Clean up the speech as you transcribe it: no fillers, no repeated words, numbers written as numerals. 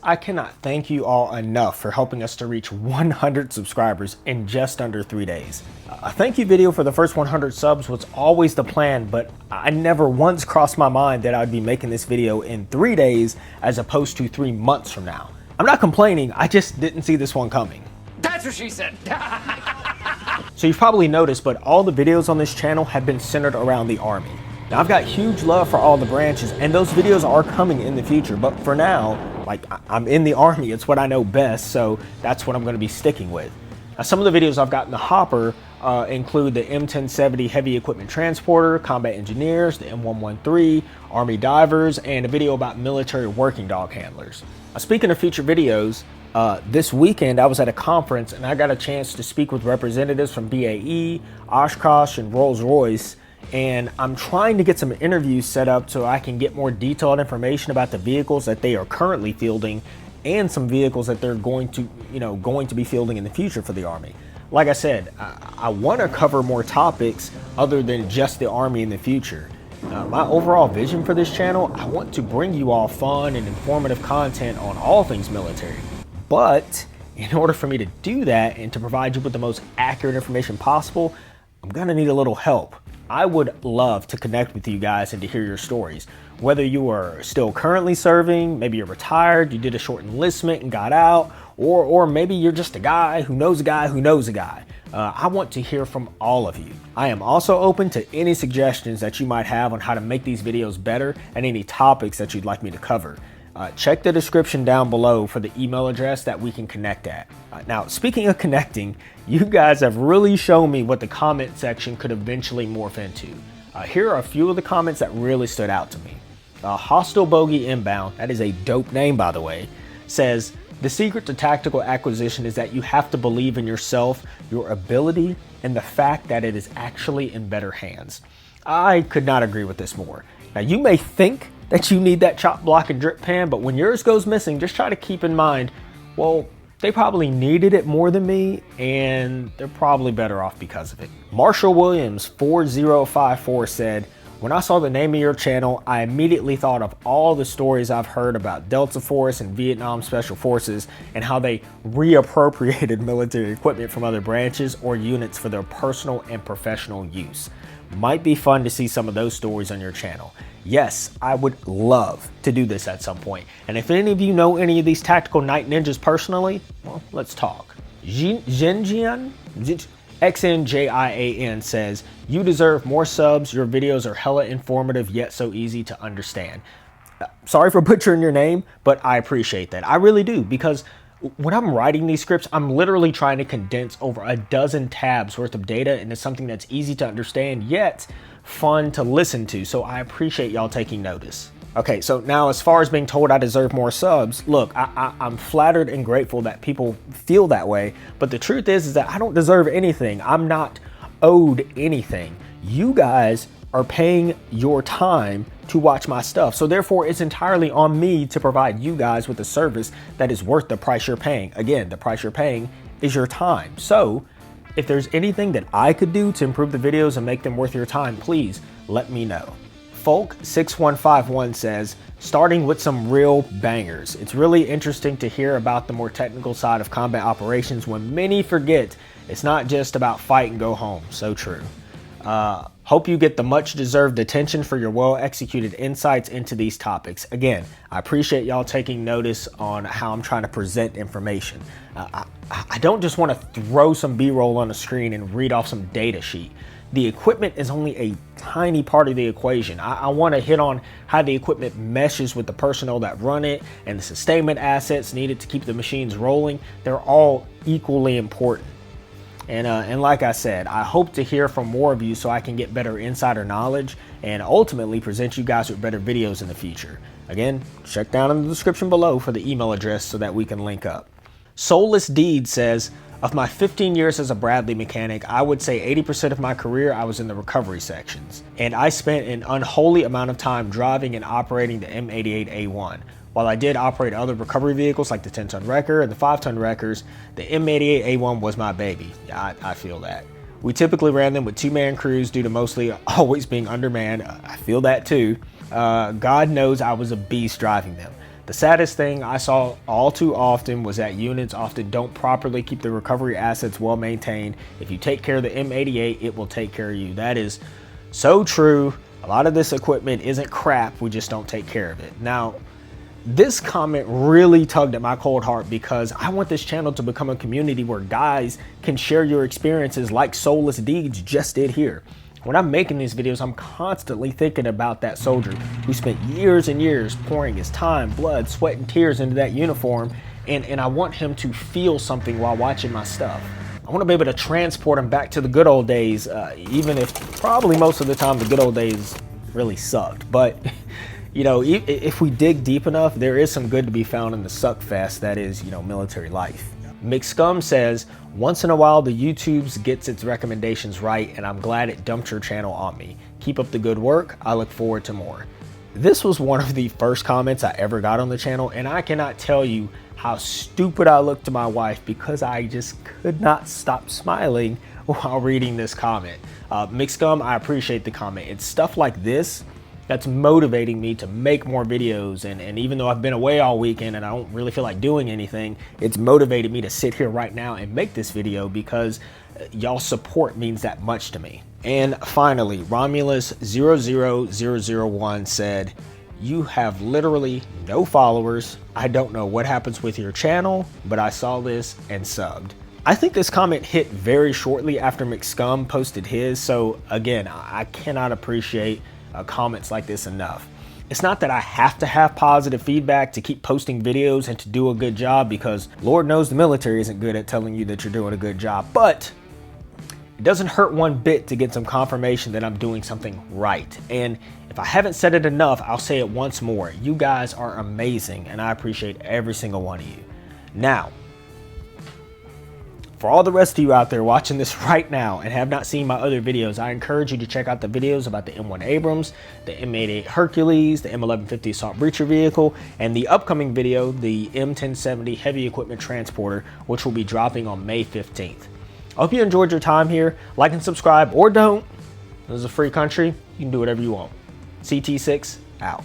I cannot thank you all enough for helping us to reach 100 subscribers in just under 3 days. A thank you video for the first 100 subs was always the plan, but I never once crossed my mind that I'd be making this video in 3 days as opposed to 3 months from now. I'm not complaining, I just didn't see this one coming. That's what she said. So you've probably noticed, but all the videos on this channel have been centered around the Army. Now I've got huge love for all the branches and those videos are coming in the future, but for now, like, I'm in the Army, it's what I know best, so that's what I'm gonna be sticking with. Now some of the videos I've got in the hopper include the M1070 heavy equipment transporter, combat engineers, the M113, Army divers, and a video about military working dog handlers. Now, speaking of future videos, this weekend I was at a conference and I got a chance to speak with representatives from BAE, Oshkosh, and Rolls-Royce, and I'm trying to get some interviews set up so I can get more detailed information about the vehicles that they are currently fielding and some vehicles that they're going to be fielding in the future for the Army. Like I said, I want to cover more topics other than just the Army in the future. My overall vision for this channel, I want to bring you all fun and informative content on all things military. But in order for me to do that and to provide you with the most accurate information possible, I'm gonna need a little help. I would love to connect with you guys and to hear your stories. Whether you are still currently serving, maybe you're retired, you did a short enlistment and got out, or maybe you're just a guy who knows a guy who knows a guy. I want to hear from all of you. I am also open to any suggestions that you might have on how to make these videos better and any topics that you'd like me to cover. Check the description down below for the email address that we can connect at. Now, speaking of connecting, you guys have really shown me what the comment section could eventually morph into. Here are a few of the comments that really stood out to me. Hostile Bogey Inbound, that is a dope name by the way, says, the secret to tactical acquisition is that you have to believe in yourself, your ability, and the fact that it is actually in better hands. I could not agree with this more. Now, you may think that you need that chop block and drip pan, but when yours goes missing, just try to keep in mind, well, they probably needed it more than me, and they're probably better off because of it. Marshall Williams 4054 said, when I saw the name of your channel, I immediately thought of all the stories I've heard about Delta Force and Vietnam Special Forces and how they reappropriated military equipment from other branches or units for their personal and professional use. Might be fun to see some of those stories on your channel. Yes, I would love to do this at some point. And if any of you know any of these tactical night ninjas personally, well, let's talk. Jinjian XNJIAN says, you deserve more subs. Your videos are hella informative yet so easy to understand. Sorry for butchering your name, but I appreciate that. I really do, because when I'm writing these scripts, I'm literally trying to condense over a dozen tabs worth of data into something that's easy to understand yet fun to listen to. So I appreciate y'all taking notice. Okay, so now as far as being told I deserve more subs, look, I'm flattered and grateful that people feel that way, but the truth is that I don't deserve anything. I'm not owed anything. You guys are paying your time to watch my stuff, so therefore it's entirely on me to provide you guys with a service that is worth the price you're paying. Again, the price you're paying is your time. So if there's anything that I could do to improve the videos and make them worth your time, please let me know. Folk6151 says, starting with some real bangers. It's really interesting to hear about the more technical side of combat operations when many forget it's not just about fight and go home. So true. Hope you get the much deserved attention for your well executed insights into these topics. Again, I appreciate y'all taking notice on how I'm trying to present information. I don't just want to throw some B-roll on the screen and read off some data sheet. The equipment is only a tiny part of the equation. I want to hit on how the equipment meshes with the personnel that run it and the sustainment assets needed to keep the machines rolling. They're all equally important. And like I said, I hope to hear from more of you so I can get better insider knowledge and ultimately present you guys with better videos in the future. Again, check down in the description below for the email address so that we can link up. Soulless Deed says, of my 15 years as a Bradley mechanic, I would say 80% of my career I was in the recovery sections. And I spent an unholy amount of time driving and operating the M88A1. While I did operate other recovery vehicles like the 10-ton wrecker and the 5-ton wreckers, the M88A1 was my baby. I feel that. We typically ran them with 2-man crews due to mostly always being undermanned. I feel that too. God knows I was a beast driving them. The saddest thing I saw all too often was that units often don't properly keep the recovery assets well maintained. If you take care of the M88, it will take care of you. That is so true. A lot of this equipment isn't crap, we just don't take care of it. Now, this comment really tugged at my cold heart because I want this channel to become a community where guys can share your experiences like Soulless Deeds just did here. When I'm making these videos, I'm constantly thinking about that soldier who spent years and years pouring his time, blood, sweat, and tears into that uniform, and I want him to feel something while watching my stuff. I want to be able to transport him back to the good old days, even if probably most of the time the good old days really sucked. But, you know, if we dig deep enough, there is some good to be found in the suck fest that is, you know, military life. McScum says, once in a while the YouTubes gets its recommendations right, and I'm glad it dumped your channel on me. Keep up the good work. I look forward to more. This was one of the first comments I ever got on the channel, and I cannot tell you how stupid I looked to my wife because I just could not stop smiling while reading this comment. McScum, I appreciate the comment. It's stuff like this that's motivating me to make more videos, and even though I've been away all weekend and I don't really feel like doing anything, it's motivated me to sit here right now and make this video because y'all support means that much to me. And finally, Romulus00001 said, you have literally no followers. I don't know what happens with your channel, but I saw this and subbed. I think this comment hit very shortly after McScum posted his, so again, I cannot appreciate comments like this enough. It's not that I have to have positive feedback to keep posting videos and to do a good job, because Lord knows the military isn't good at telling you that you're doing a good job, but it doesn't hurt one bit to get some confirmation that I'm doing something right. And if I haven't said it enough, I'll say it once more. You guys are amazing, and I appreciate every single one of you. Now, for all the rest of you out there watching this right now and have not seen my other videos, I encourage you to check out the videos about the M1 Abrams, the M88 Hercules, the M1150 Assault Breacher Vehicle, and the upcoming video, the M1070 Heavy Equipment Transporter, which will be dropping on May 15th. I hope you enjoyed your time here. Like and subscribe, or don't. This is a free country. You can do whatever you want. CT6 out.